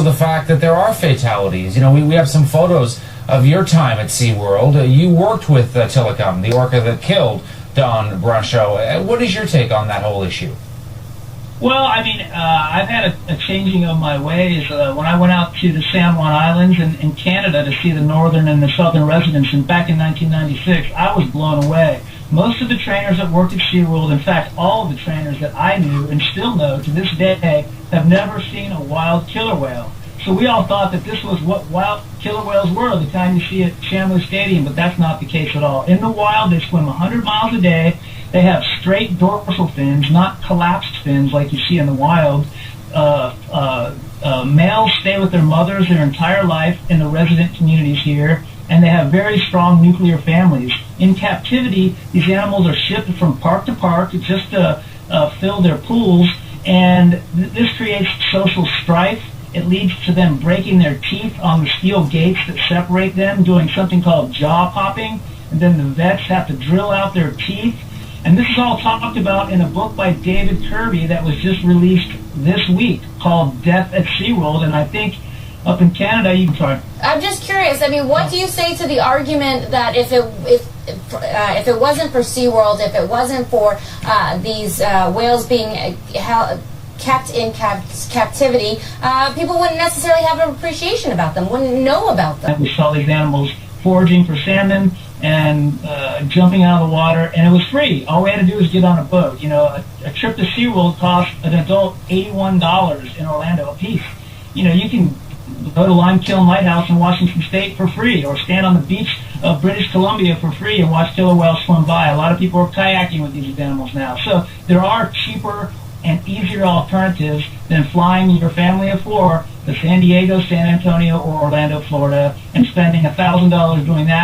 the fact that there are fatalities. You know, we have some photos of your time at SeaWorld. You worked with Telecom, the orca that killed Don Brancheau. What is your take on that whole issue? Well, I mean, I've had a changing of my ways. When I went out to the San Juan Islands in Canada to see the northern and the southern residents, and back in 1996, I was blown away. Most of the trainers that worked at SeaWorld, in fact, all of the trainers that I knew and still know to this day, have never seen a wild killer whale. So we all thought that this was what wild killer whales were the time you see at Chandler Stadium, but that's not the case at all. In the wild, they swim 100 miles a day. They have straight dorsal fins, not collapsed fins like you see in the wild. Males stay with their mothers their entire life in the resident communities here, and they have very strong nuclear families. In captivity, these animals are shipped from park to park just to fill their pools, and this creates social strife. It leads to them breaking their teeth on the steel gates that separate them, doing something called jaw popping, and then the vets have to drill out their teeth. And this is all talked about in a book by David Kirby that was just released this week called Death at SeaWorld, and I think up in Canada, you can try. I'm just curious. I mean, what do you say to the argument that if it wasn't for SeaWorld, if it wasn't for these whales being kept in captivity, people wouldn't necessarily have an appreciation about them, wouldn't know about them? We saw these animals foraging for salmon and jumping out of the water, and it was free. All we had to do was get on a boat. You know, a trip to SeaWorld cost an adult $81 in Orlando a piece. You know, you can go to Limekiln Lighthouse in Washington State for free, or stand on the beach of British Columbia for free and watch killer whales swim by. A lot of people are kayaking with these animals now. So there are cheaper and easier alternatives than flying your family of four to San Diego, San Antonio, or Orlando, Florida, and spending $1,000 doing that.